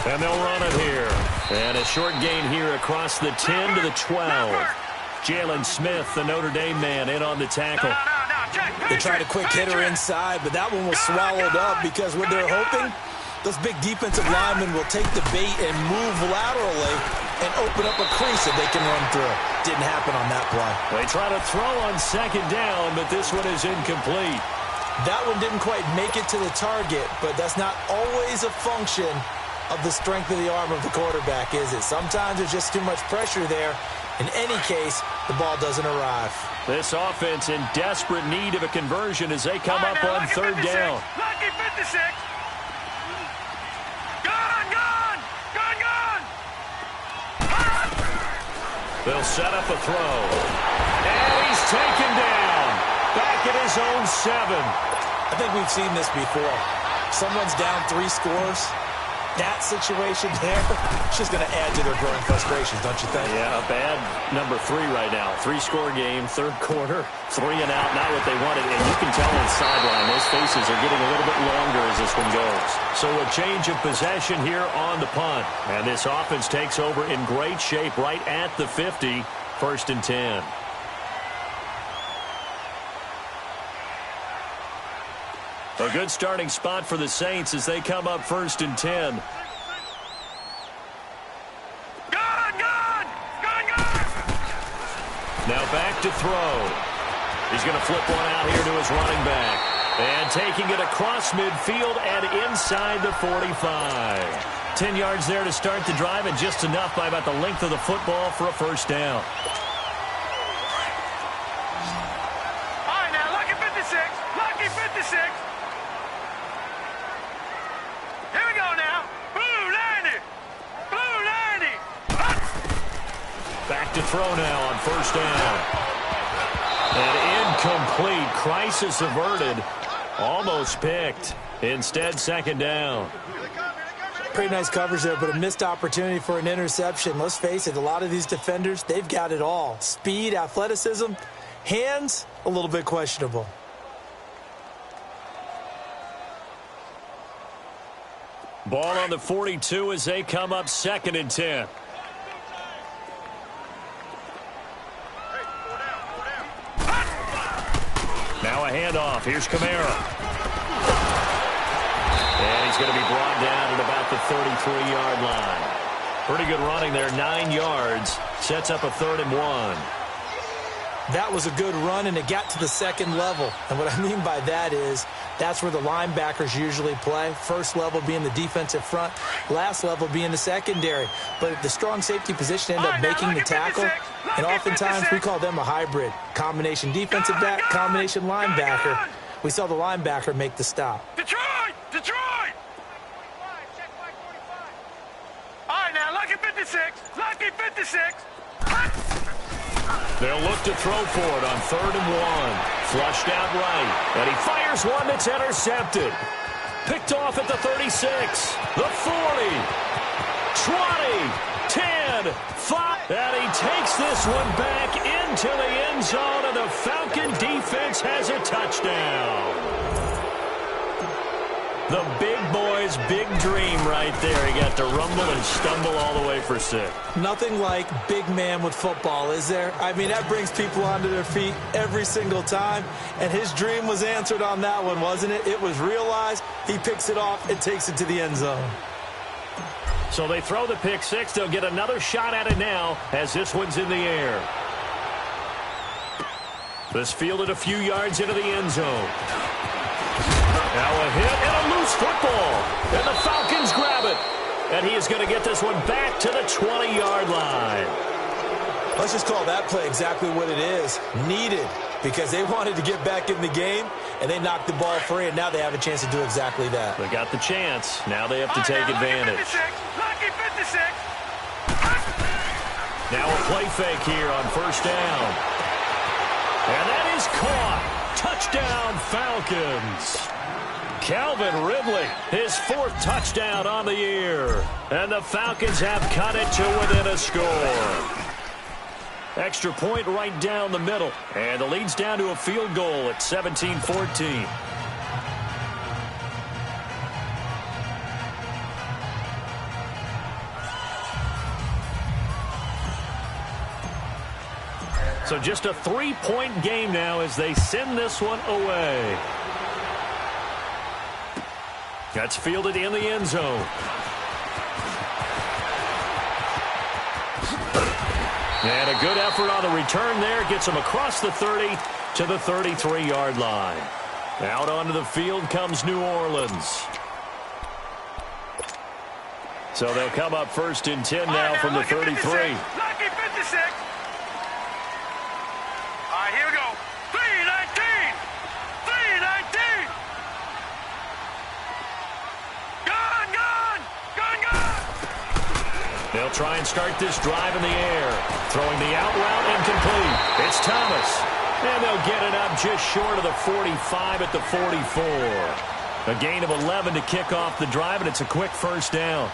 Speaker 1: And they'll run it here. And a short gain here across the 10 to the 12. Jalen Smith, the Notre Dame man, in on the tackle.
Speaker 3: They tried a quick hitter inside, but that one was swallowed up because what they're hoping, those big defensive linemen will take the bait and move laterally and open up a crease that they can run through. Didn't happen on that play.
Speaker 1: They try to throw on second down, but this one is incomplete.
Speaker 3: That one didn't quite make it to the target, but that's not always a function of the strength of the arm of the quarterback, is it? Sometimes there's just too much pressure there. In any case, the ball doesn't arrive.
Speaker 1: This offense in desperate need of a conversion as they come up on third down.
Speaker 2: Lucky 56. Gone.
Speaker 1: They'll set up a throw. And he's taken down. Back at his own 7.
Speaker 3: I think we've seen this before. Someone's down 3 scores. That situation there, it's just going to add to their growing frustrations, don't you think?
Speaker 1: Yeah, a bad number 3 right now. 3-score game, third quarter, 3 and out, not what they wanted. And you can tell on the sideline, those faces are getting a little bit longer as this one goes. So a change of possession here on the punt. And this offense takes over in great shape right at the 50, 1st and 10. A good starting spot for the Saints as they come up 1st and 10.
Speaker 2: Gone.
Speaker 1: Now back to throw. He's going to flip one out here to his running back. And taking it across midfield and inside the 45. 10 yards there to start the drive, and just enough by about the length of the football for a first down.
Speaker 2: All right, now, lucky 56. Here we go now. Blue 90.
Speaker 1: Back to throw now on first down. And incomplete. Crisis averted. Almost picked. Instead, second down.
Speaker 3: Pretty nice coverage there, but a missed opportunity for an interception. Let's face it, a lot of these defenders, they've got it all. Speed, athleticism, hands, a little bit questionable.
Speaker 1: Ball on the 42 as they come up 2nd and 10. Now Now a handoff. Here's Kamara. And he's going to be brought down at about the 33-yard line. Pretty good running there, 9 yards. Sets up a 3rd and 1.
Speaker 3: That was a good run, and it got to the second level. And what I mean by that is that's where the linebackers usually play. First level being the defensive front, last level being the secondary. But the strong safety position ended up making the tackle, and oftentimes we call them a hybrid. Combination defensive back, combination linebacker. We saw the linebacker make the stop.
Speaker 2: Detroit! Detroit! All right, now, lucky 56. Lucky 56.
Speaker 1: They'll look to throw for it on 3rd and 1. Flushed out right. And he fires one that's intercepted. Picked off at the 36. The 40. 20. 10. 5. And he takes this one back into the end zone, and the Falcon defense has a touchdown. The big boy's big dream right there. He got to rumble and stumble all the way for 6.
Speaker 3: Nothing like big man with football, is there? I mean, that brings people onto their feet every single time. And his dream was answered on that one, wasn't it? It was realized. He picks it off and takes it to the end zone.
Speaker 1: So they throw the pick 6. They'll get another shot at it now as this one's in the air. This fielded a few yards into the end zone. Now a hit and a loose football. And the Falcons grab it. And he is going to get this one back to the 20-yard line.
Speaker 3: Let's just call that play exactly what it is. Needed, because they wanted to get back in the game, and they knocked the ball free, and now they have a chance to do exactly that.
Speaker 1: They got the chance. Now they have to take advantage.
Speaker 2: Lucky 56.
Speaker 1: Now a play fake here on 1st down. And that is caught. Touchdown, Falcons. Calvin Ridley, his 4th touchdown on the year. And the Falcons have cut it to within a score. Extra point right down the middle. And the lead's down to a field goal at 17-14. So just a 3-point game now as they send this one away. That's fielded in the end zone. And a good effort on the return there. Gets him across the 30 to the 33-yard line. Out onto the field comes New Orleans. So they'll come up 1st and 10 now from the 33.
Speaker 2: Lucky 56. All right, here we go. 3-19. 3-19.
Speaker 1: They'll try and start this drive in the air. Throwing the out route incomplete. It's Thomas. And they'll get it up just short of the 45 at the 44. A gain of 11 to kick off the drive, and it's a quick 1st down.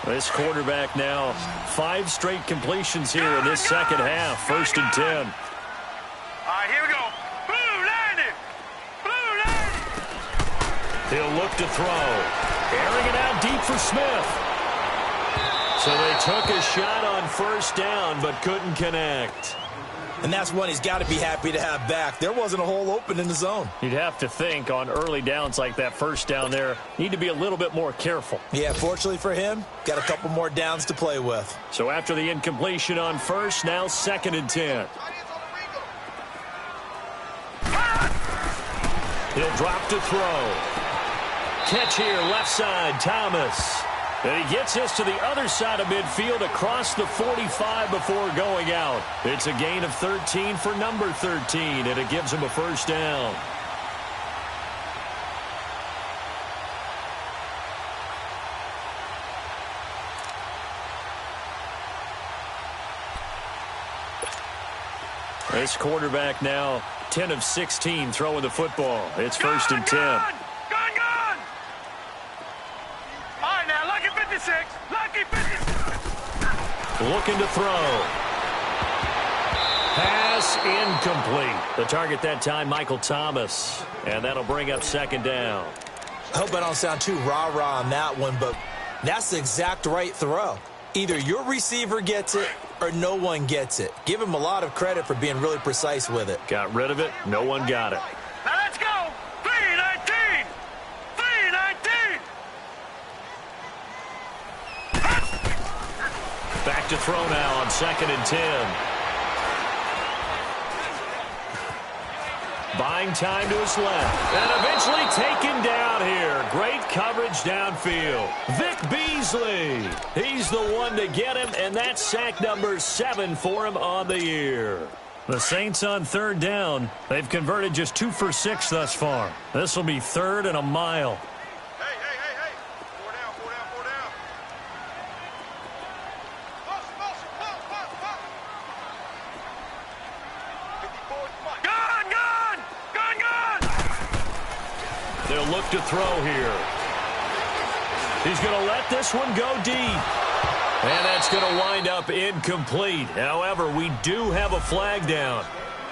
Speaker 1: This quarterback now, 5 straight completions here in this second half. 1st and 10.
Speaker 2: All right, here we go. Blue 90. Blue 90.
Speaker 1: He'll look to throw. Airing it out deep for Smith. So they took a shot on 1st down, but couldn't connect.
Speaker 3: And that's one he's got to be happy to have back. There wasn't a hole open in the zone.
Speaker 1: You'd have to think on early downs like that 1st down there, need to be a little bit more careful.
Speaker 3: Yeah, fortunately for him, got a couple more downs to play with.
Speaker 1: So after the incompletion on 1st, now 2nd and 10. He'll drop to throw. Catch here, left side, Thomas. And he gets us to the other side of midfield across the 45 before going out. It's a gain of 13 for number 13, and it gives him a 1st down. This quarterback now 10 of 16 throwing the football. It's 1st and 10.
Speaker 2: Gone! All right, now, lucky 56. Lucky 56.
Speaker 1: Looking to throw. Pass incomplete. The target that time, Michael Thomas. And that'll bring up 2nd down.
Speaker 3: I hope I don't sound too rah-rah on that one, but that's the exact right throw. Either your receiver gets it or no one gets it. Give him a lot of credit for being really precise with it.
Speaker 1: Got rid of it. No one got it.
Speaker 2: Now let's go. 319. 319.
Speaker 1: Back to throw now on 2nd and 10. Buying time to his left. And eventually taken down here. Great coverage downfield. Vic Beasley. He's the one to get him, and that's sack number 7 for him on the year. The Saints on 3rd down. They've converted just 2 for 6 thus far. This will be 3rd and a mile.
Speaker 2: Hey. 4 down. Gun.
Speaker 1: They'll look to throw here. He's going to let this one go deep. And that's going to wind up incomplete. However, we do have a flag down.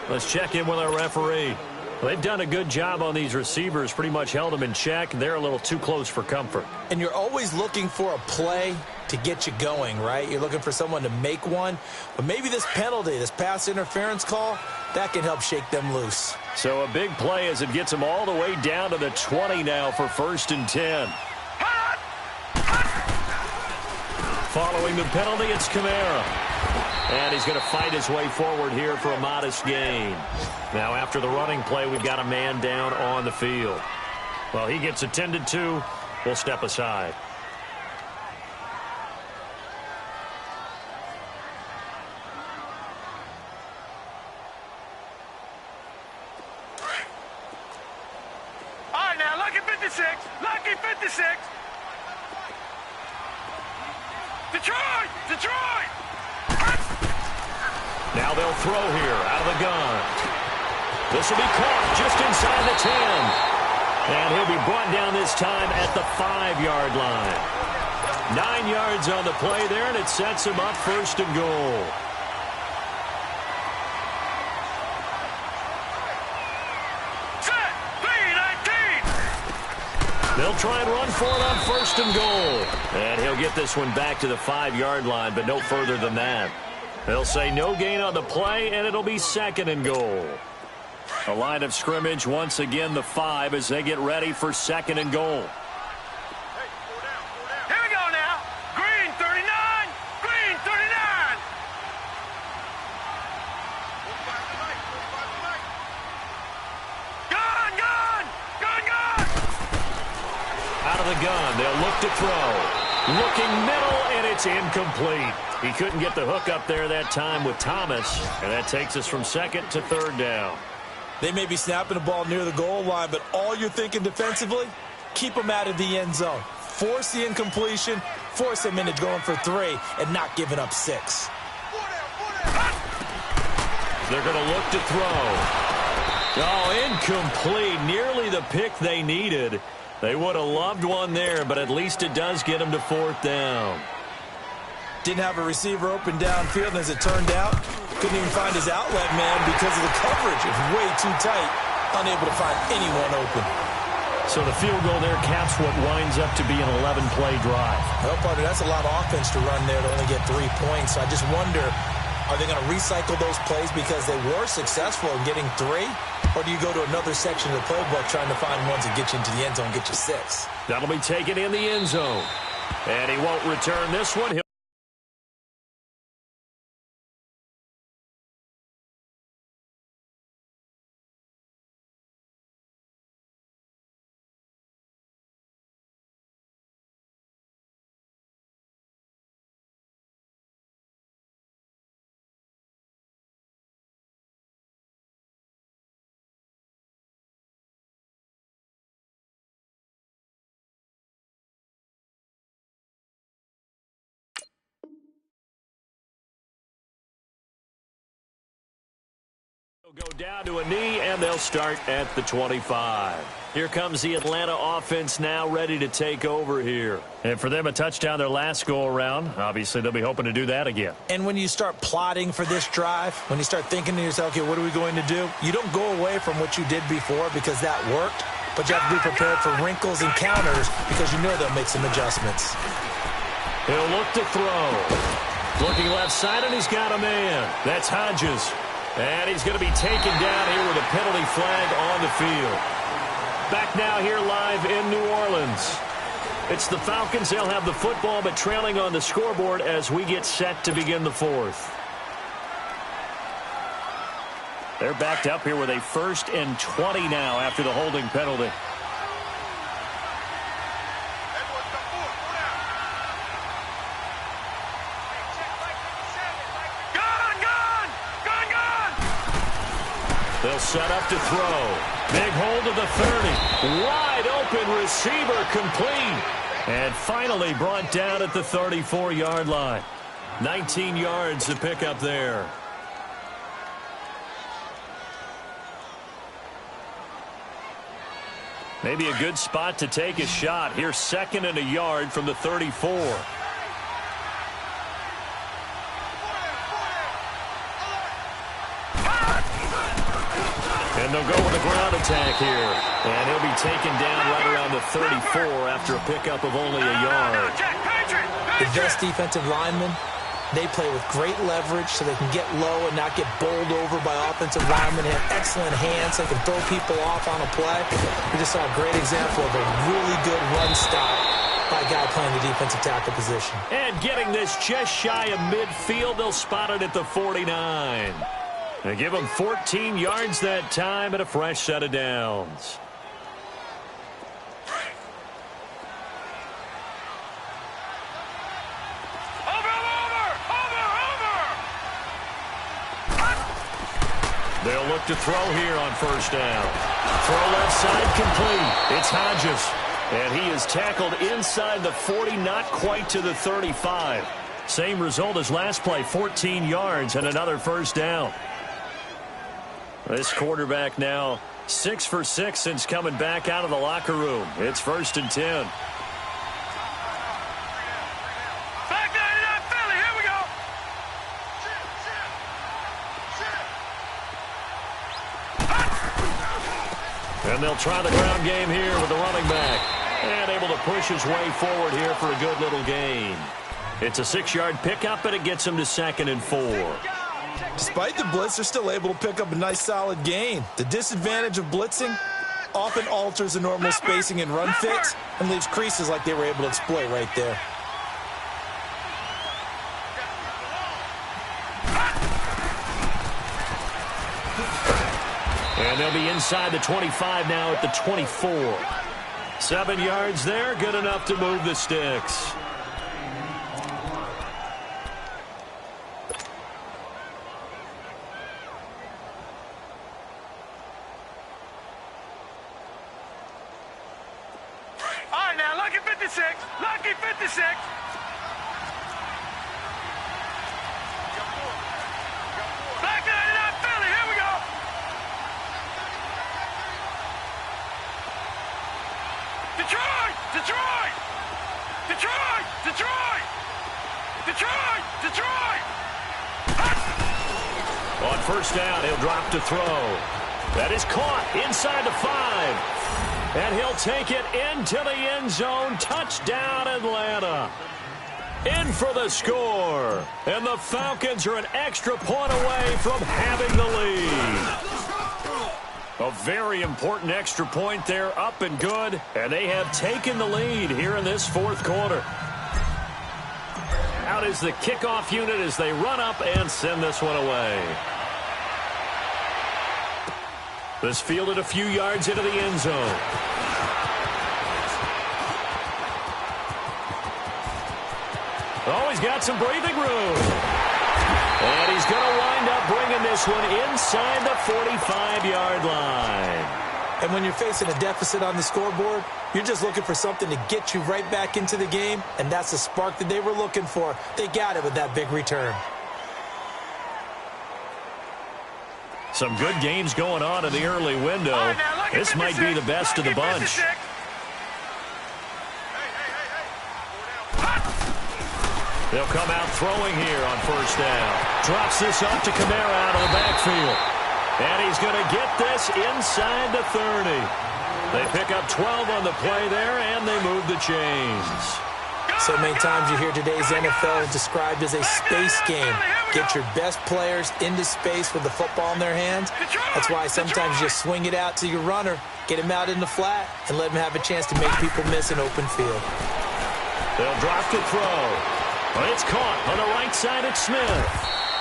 Speaker 1: Let's check in with our referee. They've done a good job on these receivers, pretty much held them in check. They're a little too close for comfort.
Speaker 3: And you're always looking for a play to get you going, right? You're looking for someone to make one. But maybe this penalty, this pass interference call, that can help shake them loose.
Speaker 1: So a big play as it gets them all the way down to the 20 now for 1st and 10. Following the penalty, it's Kamara. And he's going to fight his way forward here for a modest gain. Now, after the running play, we've got a man down on the field. Well, he gets attended to. We'll step aside.
Speaker 2: All right, now, lucky 56. Lucky 56. Detroit!
Speaker 1: Now they'll throw here out of the gun. This will be caught just inside the 10. And he'll be brought down this time at the 5-yard line. 9 yards on the play there, and it sets him up 1st and goal.
Speaker 2: Set. 319.
Speaker 1: They'll try and run for it on 1st and goal. And he'll get this one back to the 5-yard line, but no further than that. They'll say no gain on the play, and it'll be 2nd and goal. A line of scrimmage, once again, the 5 as they get ready for 2nd and goal.
Speaker 2: Here we go now. Green 39. Green 39. Gun.
Speaker 1: Out of the gun, they'll look to throw. Looking middle, and it's incomplete. He couldn't get the hook up there that time with Thomas, and that takes us from 2nd to 3rd down.
Speaker 3: They may be snapping the ball near the goal line, but all you're thinking defensively, keep them out of the end zone. Force the incompletion, force them into going for 3, and not giving up 6.
Speaker 1: They're going to look to throw. Oh, incomplete. Nearly the pick they needed. They would have loved one there, but at least it does get them to 4th down.
Speaker 3: Didn't have a receiver open downfield, and as it turned out, couldn't even find his outlet man because of the coverage. It was way too tight, unable to find anyone open.
Speaker 1: So the field goal there caps what winds up to be an 11-play drive.
Speaker 3: Well, partner, that's a lot of offense to run there to only get 3 points. So I just wonder, are they going to recycle those plays because they were successful in getting 3? Or do you go to another section of the playbook trying to find ones that get you into the end zone, get you 6?
Speaker 1: That'll be taken in the end zone. And he won't return this one. Go down to a knee, and they'll start at the 25. Here comes the Atlanta offense now ready to take over here. And for them, a touchdown their last go-around. Obviously, they'll be hoping to do that again.
Speaker 3: And when you start plotting for this drive, when you start thinking to yourself, okay, what are we going to do? You don't go away from what you did before because that worked, but you have to be prepared for wrinkles and counters because you know they'll make some adjustments.
Speaker 1: He'll look to throw. Looking left side, and he's got a man. That's Hodges. And he's going to be taken down here with a penalty flag on the field. Back now here live in New Orleans. It's the Falcons. They'll have the football, but trailing on the scoreboard as we get set to begin the fourth. They're backed up here with a 1st and 20 now after the holding penalty. They'll set up to throw. Big hold of the 30. Wide open receiver complete. And finally brought down at the 34-yard line. 19 yards to pick up there. Maybe a good spot to take a shot. Here's 2nd and a yard from the 34. And they'll go with a ground attack here. And he'll be taken down right around the 34 after a pickup of only a yard.
Speaker 3: The best defensive linemen, they play with great leverage so they can get low and not get bowled over by offensive linemen. They have excellent hands. They can throw people off on a play. We just saw a great example of a really good run stop by a guy playing the defensive tackle position.
Speaker 1: And getting this just shy of midfield, they'll spot it at the 49. They give him 14 yards that time and a fresh set of downs. They'll look to throw here on 1st down. Throw left side complete. It's Hodges. And he is tackled inside the 40, not quite to the 35. Same result as last play, 14 yards and another 1st down. This quarterback now 6 for 6 since coming back out of the locker room. It's 1st and 10.
Speaker 2: Back 99 Philly, here we go.
Speaker 1: And they'll try the ground game here with the running back. And able to push his way forward here for a good little gain. It's a 6-yard pickup, and it gets him to 2nd and 4.
Speaker 3: Despite the blitz, they're still able to pick up a nice solid gain. The disadvantage of blitzing often alters the normal spacing and run fits and leaves creases like they were able to exploit right there.
Speaker 1: And they'll be inside the 25 now at the 24. 7 yards there, good enough to move the sticks.
Speaker 2: Lucky 56. Lucky 56. Back 99 Philly. Here we go. Detroit. Detroit. Detroit. Detroit. Detroit. Detroit.
Speaker 1: On 1st down, he'll drop to throw. That is caught inside the 5. And he'll take it into the end zone. Touchdown, Atlanta. In for the score. And the Falcons are an extra point away from having the lead. A very important extra point there, up and good. And they have taken the lead here in this 4th quarter. Out is the kickoff unit as they run up and send this one away. This fielded a few yards into the end zone. Oh, he's got some breathing room. And he's going to wind up bringing this one inside the 45-yard line.
Speaker 3: And when you're facing a deficit on the scoreboard, you're just looking for something to get you right back into the game, and that's the spark that they were looking for. They got it with that big return.
Speaker 1: Some good games going on in the early window.
Speaker 2: Right,
Speaker 1: this might be the best of the bunch. They'll come out throwing here on 1st down. Drops this off to Kamara out of the backfield. And he's going to get this inside the 30. They pick up 12 on the play there, and they move the chains.
Speaker 2: Go,
Speaker 3: So many times you hear today's NFL described as a space game. Get your best players into space with the football in their hands. That's why sometimes you just swing it out to your runner, get him out in the flat, and let him have a chance to make people miss an open field.
Speaker 1: They'll drop to throw. Well, it's caught on the right side at Smith.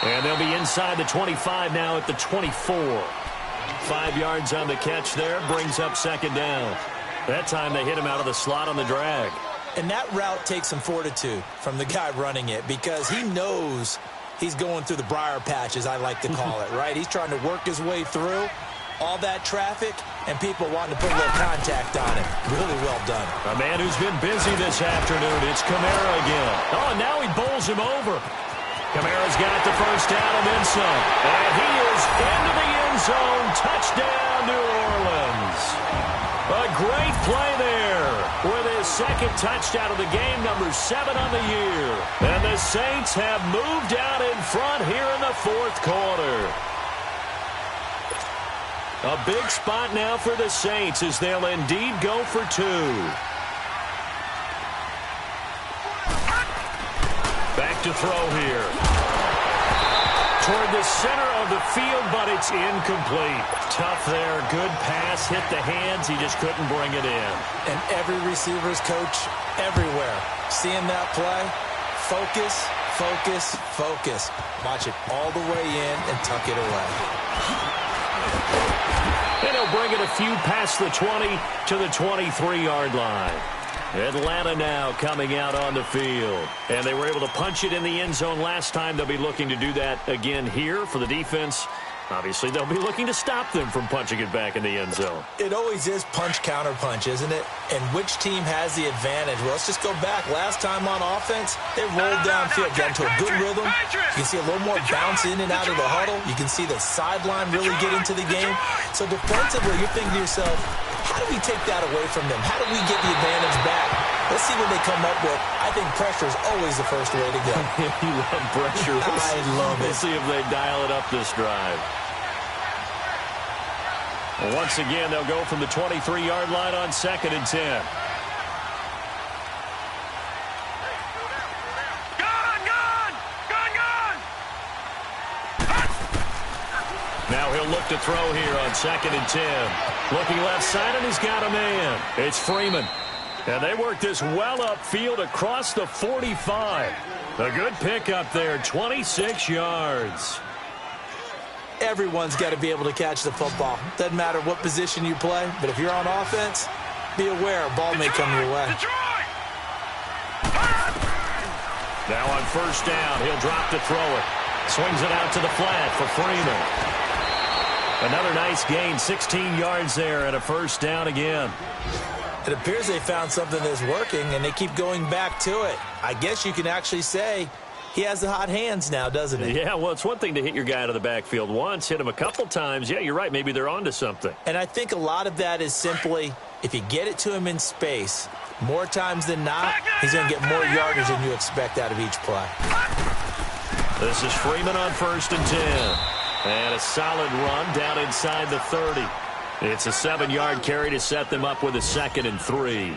Speaker 1: And they'll be inside the 25 now at the 24. 5 yards on the catch there, brings up second down. That time they hit him out of the slot on the drag.
Speaker 3: And that route takes some fortitude from the guy running it because he knows he's going through the briar patch, as I like to call it, right? He's trying to work his way through all that traffic and people wanting to put a little contact on it. Really well done.
Speaker 1: A man who's been busy this afternoon. It's Kamara again. Oh, and now he bowls him over. Kamara's got the first down and then some. And he is into the end zone. Touchdown, New Orleans. A great play there with his second touchdown of the game, number 7 on the year. And the Saints have moved out in front here in the fourth quarter. A big spot now for the Saints as they'll indeed go for 2. Back to throw here. Toward the center of the field, but it's incomplete. Tough there. Good pass. Hit the hands. He just couldn't bring it in.
Speaker 3: And every receiver's coach everywhere, seeing that play, focus, focus, focus. Watch it all the way in and tuck it away.
Speaker 1: And he'll bring it a few past the 20 to the 23-yard line. Atlanta now coming out on the field. And they were able to punch it in the end zone last time. They'll be looking to do that again here for the defense. Obviously, they'll be looking to stop them from punching it back in the end zone.
Speaker 3: It always is punch-counter-punch, isn't it? And which team has the advantage? Well, let's just go back. Last time on offense, they rolled downfield, got into a good rhythm. You can see a little more bounce in and out of the huddle. You can see the sideline really get into the game. So defensively, you're thinking to yourself, how do we take that away from them? How do we get the advantage back? Let's see what they come up with. I think pressure is always the first way to go.
Speaker 1: You love pressure.
Speaker 3: I love it.
Speaker 1: We'll see if they dial it up this drive. Well, once again, they'll go from the 23-yard line on 2nd and 10. Now he'll look to throw here on 2nd and 10. Looking left side, and he's got a man. It's Freeman. And they work this well upfield across the 45. A good pick up there, 26 yards.
Speaker 3: Everyone's got to be able to catch the football. Doesn't matter what position you play, but if you're on offense, be aware a ball may come your way.
Speaker 1: Now on first down, he'll drop to throw it. Swings it out to the flat for Freeman. Another nice gain, 16 yards there and a first down again.
Speaker 3: It appears they found something that's working, and they keep going back to it. I guess you can actually say he has the hot hands now, doesn't he?
Speaker 1: Yeah, well, it's one thing to hit your guy out of the backfield once, hit him a couple times. Yeah, you're right. Maybe they're onto something.
Speaker 3: And I think a lot of that is simply if you get it to him in space, more times than not, he's going to get more yardage than you expect out of each play.
Speaker 1: This is Freeman on 1st and 10. And a solid run down inside the 30. It's a 7-yard carry to set them up with a 2nd and 3.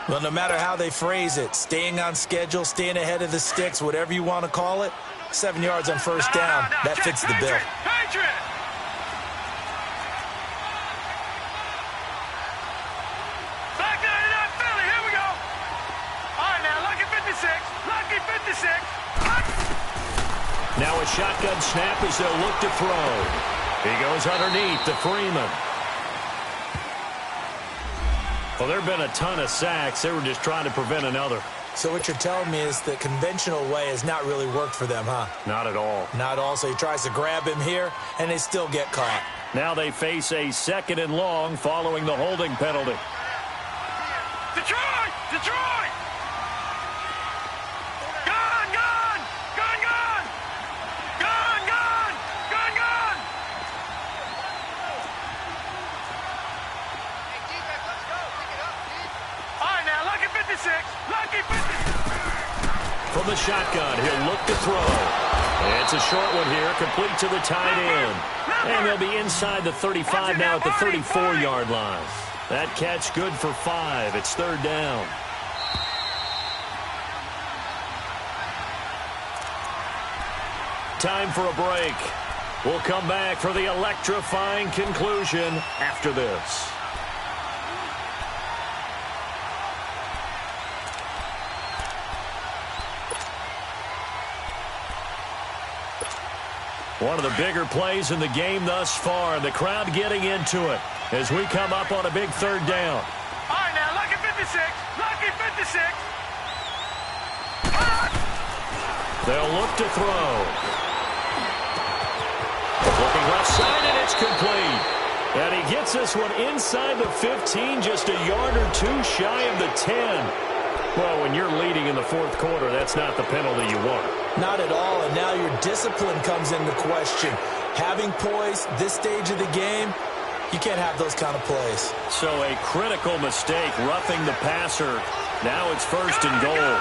Speaker 3: Well, no matter how they phrase it, staying on schedule, staying ahead of the sticks, whatever you want to call it, 7 yards on first down, that fits the bill.
Speaker 2: Back there to that Philly, here we go. All right, now, lucky 56, lucky 56.
Speaker 1: Now a shotgun snap as they'll look to throw. He goes underneath to Freeman. Well, there have been a ton of sacks. They were just trying to prevent another.
Speaker 3: So what you're telling me is the conventional way has not really worked for them, huh?
Speaker 1: Not at all.
Speaker 3: Not all. So he tries to grab him here, and they still get caught.
Speaker 1: Now they face a 2nd and long following the holding penalty.
Speaker 2: Detroit! Detroit! Gone! Gone! Gone! Gone! Gone! Gone! Gone! Gone!
Speaker 4: Hey, defense, let's go. Pick it up, please.
Speaker 2: All right, now, lucky 56, lucky 56.
Speaker 1: From the shotgun, he'll look to throw. It's a short one here, complete to the tight end. And they'll be inside the 35 now at the 34-yard line. That catch good for 5. It's 3rd down. time for a break. We'll come back for the electrifying conclusion after this. One of the bigger plays in the game thus far. The crowd getting into it as we come up on a big third down.
Speaker 2: All right, now, lucky 56. Lucky 56.
Speaker 1: They'll look to throw. Looking left side, and it's complete. And he gets this one inside the 15, just a yard or two shy of the 10. Well, when you're leading in the fourth quarter, that's not the penalty you want.
Speaker 3: Not at all, and now your discipline comes into question. Having poise this stage of the game, you can't have those kind of plays.
Speaker 1: So a critical mistake, roughing the passer. Now it's first and goal.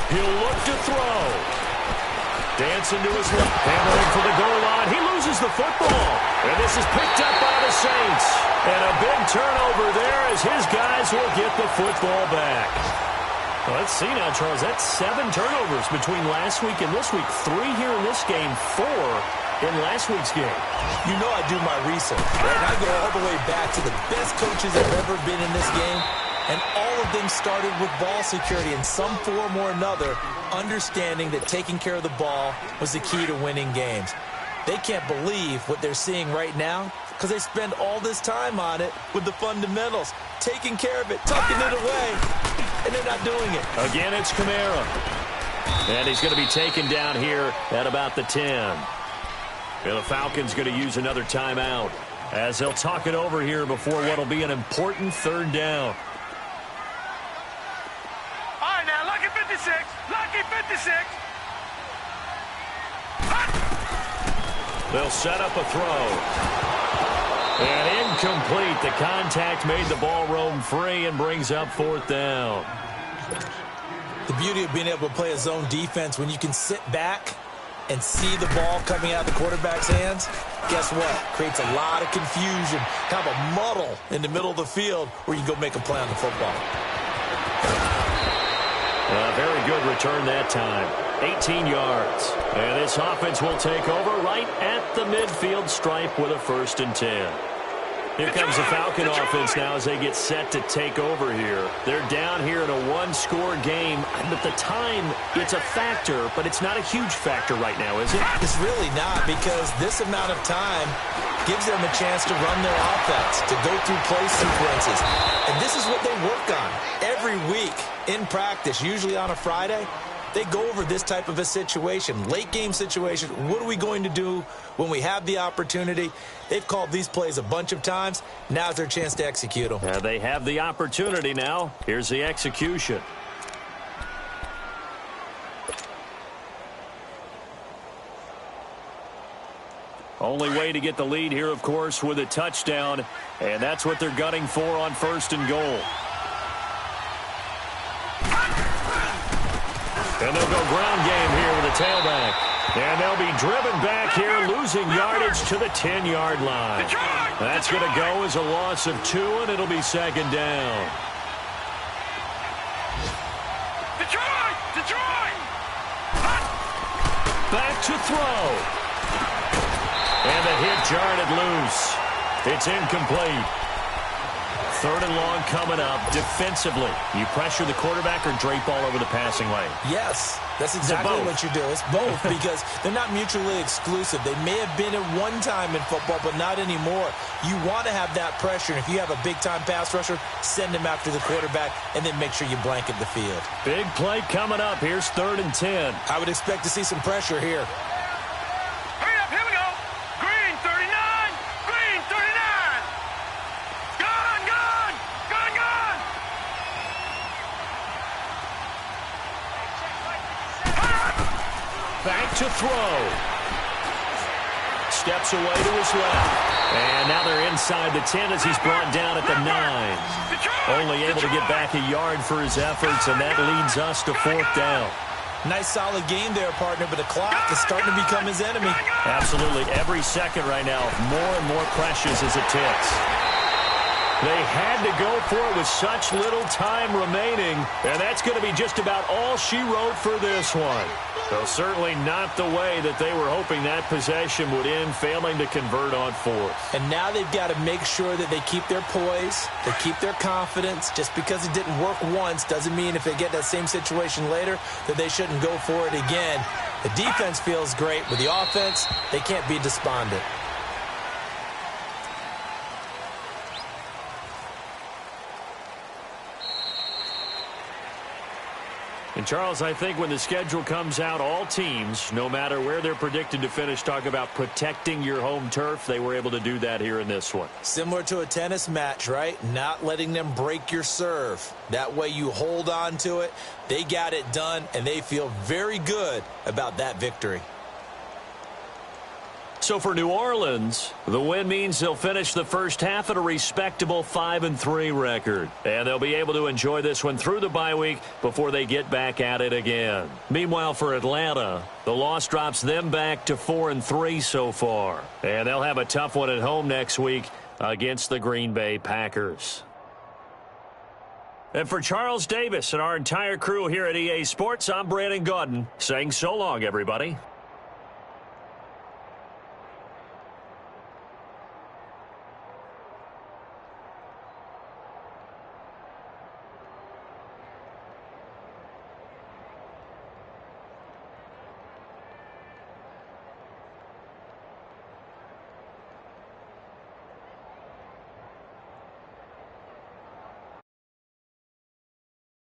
Speaker 1: He'll look to throw. Dancing to his left, hammering for the goal line. He loses the football. And this is picked up by the Saints. And a big turnover there as his guys will get the football back. Well, let's see now, Charles. That's 7 turnovers between last week and this week. 3 here in this game, 4 in last week's game.
Speaker 3: You know I do my research, right? I go all the way back to the best coaches that have ever been in this game. And all of them started with ball security in some form or another, understanding that taking care of the ball was the key to winning games. They can't believe what they're seeing right now because they spend all this time on it with the fundamentals, taking care of it, tucking it away, and they're not doing it.
Speaker 1: Again, it's Kamara. And he's going to be taken down here at about the 10. And the Falcons going to use another timeout as they'll talk it over here before what will be an important third down.
Speaker 2: Lucky 56.
Speaker 1: They'll set up a throw. And incomplete. The contact made the ball roam free and brings up fourth down.
Speaker 3: The beauty of being able to play a zone defense when you can sit back and see the ball coming out of the quarterback's hands, guess what? Creates a lot of confusion, kind of a muddle in the middle of the field where you can go make a play on the football.
Speaker 1: Very good return that time. 18 yards. And this offense will take over right at the midfield stripe with a first and 10. Here comes the Falcon offense now as they get set to take over here. They're down here in a one-score game. But the time, it's a factor, but it's not a huge factor right now, is it?
Speaker 3: It's really not, because this amount of time gives them a chance to run their offense, to go through play sequences. And this is what they work on every week in practice, usually on a Friday. They go over this type of a situation, late game situation. What are we going to do when we have the opportunity? They've called these plays a bunch of times. Now's their chance to execute them.
Speaker 1: They have the opportunity now. Here's the execution. Only way to get the lead here, of course, with a touchdown. And that's what they're gunning for on first and goal. And they'll go ground game here with a tailback. And they'll be driven back here, losing yardage to the 10-yard line. That's going to go as a loss of 2, and it'll be second down.
Speaker 2: Detroit!
Speaker 1: Back to throw. And the hit jarred it loose. It's incomplete. Third and long coming up. Defensively, you pressure the quarterback or drape all over the passing lane?
Speaker 3: Yes, that's exactly what you do. It's both because they're not mutually exclusive. They may have been at one time in football, but not anymore. You want to have that pressure. And if you have a big-time pass rusher, send him after the quarterback and then make sure you blanket the field.
Speaker 1: Big play coming up. Here's 3rd and 10.
Speaker 3: I would expect to see some pressure here.
Speaker 1: Back to throw. Steps away to his left. And now they're inside the 10 as he's brought down at the 9. Only able to get back a yard for his efforts, and that leads us to 4th down.
Speaker 3: Nice solid game there, partner, but the clock is starting to become his enemy.
Speaker 1: Absolutely. Every second right now, more and more precious as it ticks. They had to go for it with such little time remaining, and that's going to be just about all she wrote for this one. Though certainly not the way that they were hoping that possession would end, failing to convert on fourth.
Speaker 3: And now they've got to make sure that they keep their poise, they keep their confidence. Just because it didn't work once doesn't mean if they get that same situation later that they shouldn't go for it again. The defense feels great. With the offense, they can't be despondent.
Speaker 1: And, Charles, I think when the schedule comes out, all teams, no matter where they're predicted to finish, talk about protecting your home turf. They were able to do that here in this one.
Speaker 3: Similar to a tennis match, right? Not letting them break your serve. That way you hold on to it. They got it done, and they feel very good about that victory.
Speaker 1: So for New Orleans, the win means they'll finish the first half at a respectable 5-3 record. And they'll be able to enjoy this one through the bye week before they get back at it again. Meanwhile, for Atlanta, the loss drops them back to 4-3 so far. And they'll have a tough one at home next week against the Green Bay Packers. And for Charles Davis and our entire crew here at EA Sports, I'm Brandon Gaudin saying so long, everybody.